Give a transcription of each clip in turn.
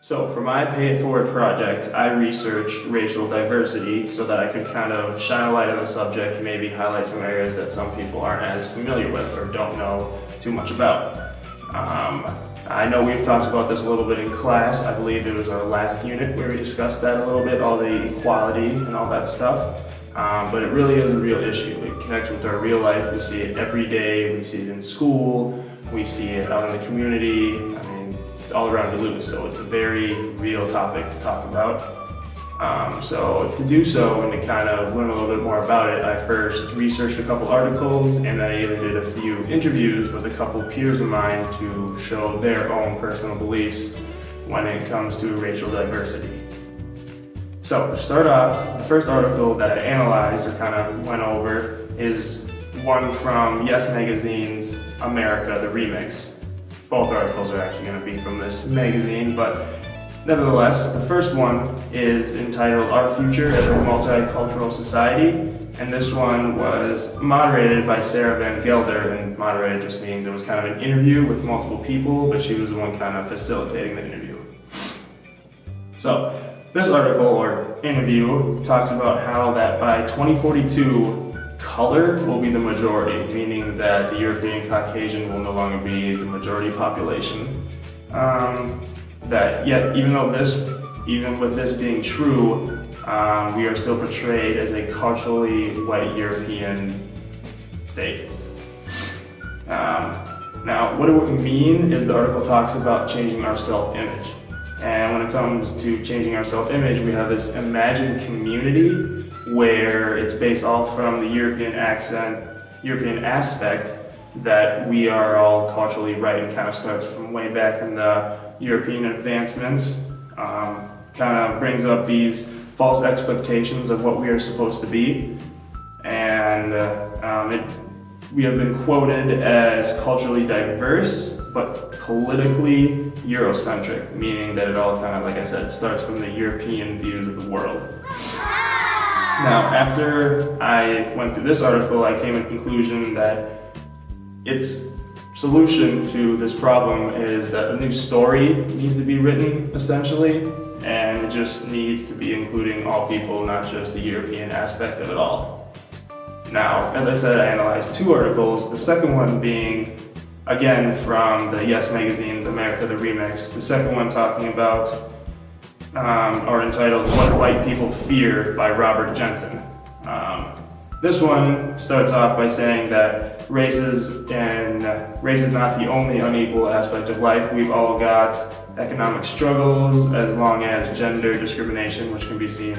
So for my Pay It Forward project, I researched racial diversity so that I could kind of shine a light on the subject, maybe highlight some areas that some people aren't as familiar with or don't know too much about. I know we've talked about this a little bit in class. I believe it was our last unit where we discussed that a little bit, all the equality and all that stuff. But it really is a real issue. It connects with our real life. We see it every day. We see it in school. We see it out in the community. It's all around Duluth, so it's a very real topic to talk about. So to do so and to kind of learn a little bit more about it, I first researched a couple articles and I even did a few interviews with a couple peers of mine to show their own personal beliefs when it comes to racial diversity. So to start off, the first article that I analyzed or kind of went over is one from Yes Magazine's America, the Remix. Both articles are actually going to be from this magazine, but nevertheless, the first one is entitled Our Future as a Multicultural Society, and this one was moderated by Sarah Van Gelder, and moderated just means it was kind of an interview with multiple people, but she was the one kind of facilitating the interview. So, this article or interview talks about how that by 2042, color will be the majority, meaning that the European Caucasian will no longer be the majority population. That yet, even with this being true, we are still portrayed as a culturally white European state. Now, what it would mean is the article talks about changing our self-image. And when it comes to changing our self-image, we have this imagined community where it's based all from the European aspect that we are all culturally right, and kind of starts from way back in the European advancements, kind of brings up these false expectations of what we are supposed to be, and we have been quoted as culturally diverse, but politically Eurocentric, meaning that it all kind of, like I said, starts from the European views of the world. Now, after I went through this article, I came to the conclusion that its solution to this problem is that a new story needs to be written, essentially, and it just needs to be including all people, not just the European aspect of it all. Now, as I said, I analyzed two articles, the second one being, again, from the Yes Magazine's America, the Remix, the second one talking about or entitled What White People Fear by Robert Jensen. This one starts off by saying that race is not the only unequal aspect of life. We've all got economic struggles as long as gender discrimination, which can be seen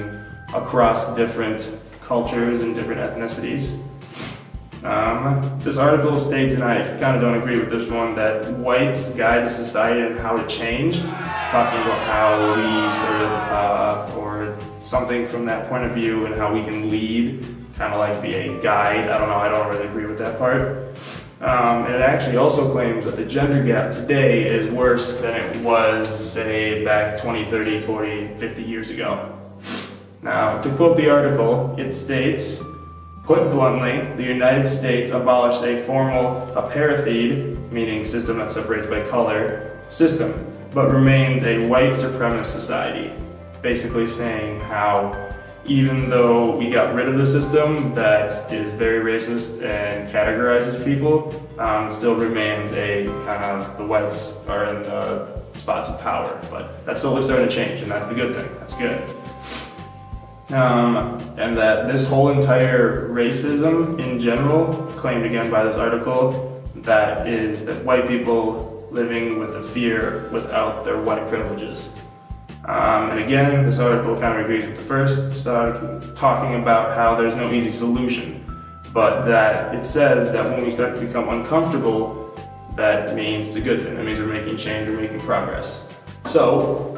across different cultures and different ethnicities. This article states, and I kind of don't agree with this one, that whites guide the society on how to change, talking about how we started at the top or something from that point of view and how we can lead, kind of like be a guide. I don't know, I don't really agree with that part. And it actually also claims that the gender gap today is worse than it was, say, back 20, 30, 40, 50 years ago. Now, to quote the article, it states, put bluntly, the United States abolished a formal apartheid, meaning system that separates by color, system, but remains a white supremacist society. Basically saying how even though we got rid of the system that is very racist and categorizes people, still remains a kind of, the whites are in the spots of power. But that's slowly starting to change, and that's the good thing. That's good. And that this whole entire racism in general, claimed again by this article, that is that white people living with the fear without their white privileges. And again, this article kind of agrees with the first, talking about how there's no easy solution, but that it says that when we start to become uncomfortable, that means it's a good thing. That means we're making change, we're making progress. So,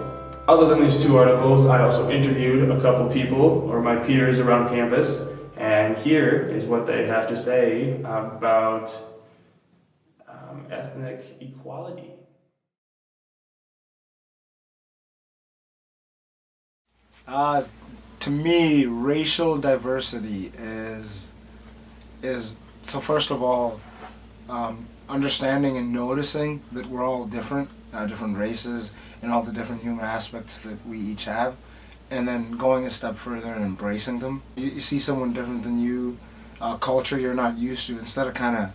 other than these two articles, I also interviewed a couple people, or my peers around campus, and here is what they have to say about ethnic equality. To me, racial diversity is so first of all, understanding and noticing that we're all different different races, and all the different human aspects that we each have, and then going a step further and embracing them. You see someone different than you, culture you're not used to, instead of kind of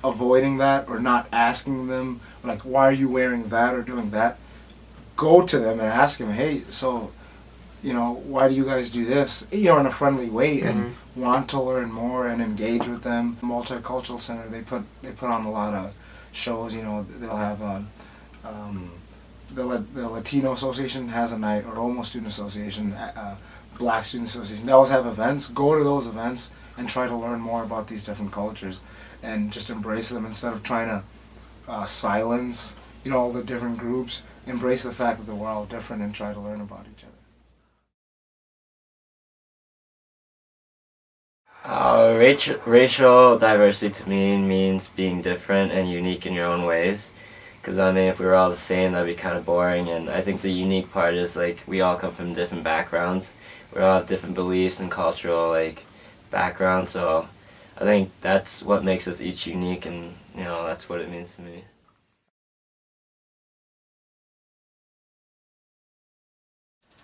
avoiding that or not asking them, like, why are you wearing that or doing that? Go to them and ask them, hey, so, why do you guys do this? In a friendly way, and want to learn more and engage with them. Multicultural Center, they put on a lot of shows. They'll have the Latino Association has a night, or Homo Student Association, Black Student Association. They always have events. Go to those events and try to learn more about these different cultures, and just embrace them instead of trying to silence all the different groups. Embrace the fact that we're all different and try to learn about each other. Racial diversity to me means being different and unique in your own ways. Because if we were all the same, that'd be kind of boring. And I think the unique part is like we all come from different backgrounds. We all have different beliefs and cultural backgrounds. So I think that's what makes us each unique, and that's what it means to me.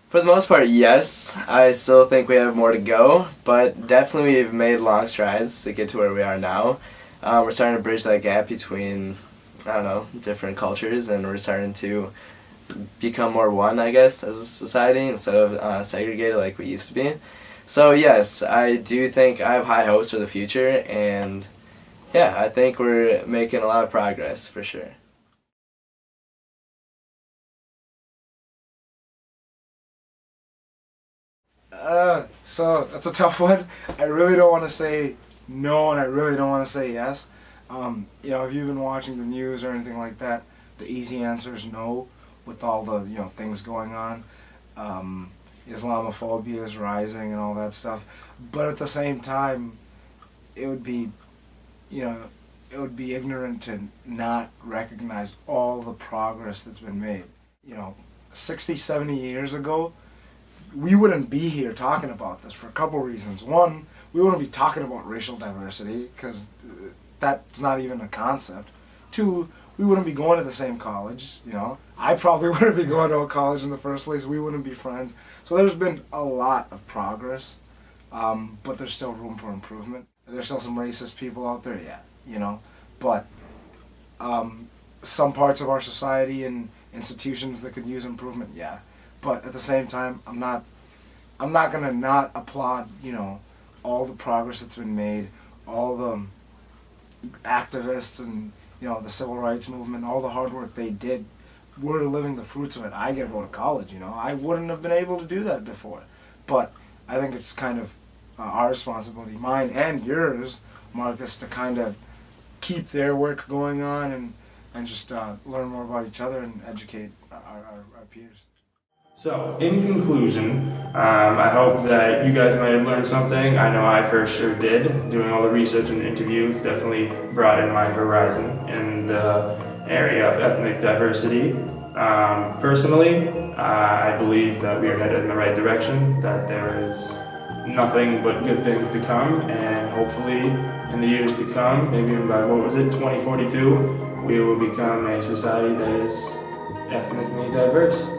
For the most part, yes. I still think we have more to go, but definitely we've made long strides to get to where we are now. We're starting to bridge that gap between, different cultures, and we're starting to become more one, I guess, as a society instead of segregated like we used to be. So yes, I do think I have high hopes for the future, and yeah, I think we're making a lot of progress for sure. So that's a tough one. I really don't want to say no, and I really don't want to say yes. If you've been watching the news or anything like that, the easy answer is no. With all the things going on, Islamophobia is rising and all that stuff. But at the same time, it would be ignorant to not recognize all the progress that's been made. 60, 70 years ago, we wouldn't be here talking about this for a couple reasons. One, we wouldn't be talking about racial diversity because that's not even a concept. Two, we wouldn't be going to the same college, I probably wouldn't be going to a college in the first place. We wouldn't be friends. So there's been a lot of progress, but there's still room for improvement. There's still some racist people out there, yeah, but some parts of our society and institutions that could use improvement, yeah. But at the same time, I'm not gonna not applaud, all the progress that's been made, all the activists and, the civil rights movement, all the hard work they did. We're living the fruits of it. I get to go to college, I wouldn't have been able to do that before. But I think it's kind of our responsibility, mine and yours, Marcus, to kind of keep their work going on and just learn more about each other and educate our peers. So, in conclusion, I hope that you guys might have learned something. I know I for sure did. Doing all the research and interviews definitely broadened my horizon in the area of ethnic diversity. Personally, I believe that we are headed in the right direction, that there is nothing but good things to come, and hopefully in the years to come, maybe by 2042, we will become a society that is ethnically diverse.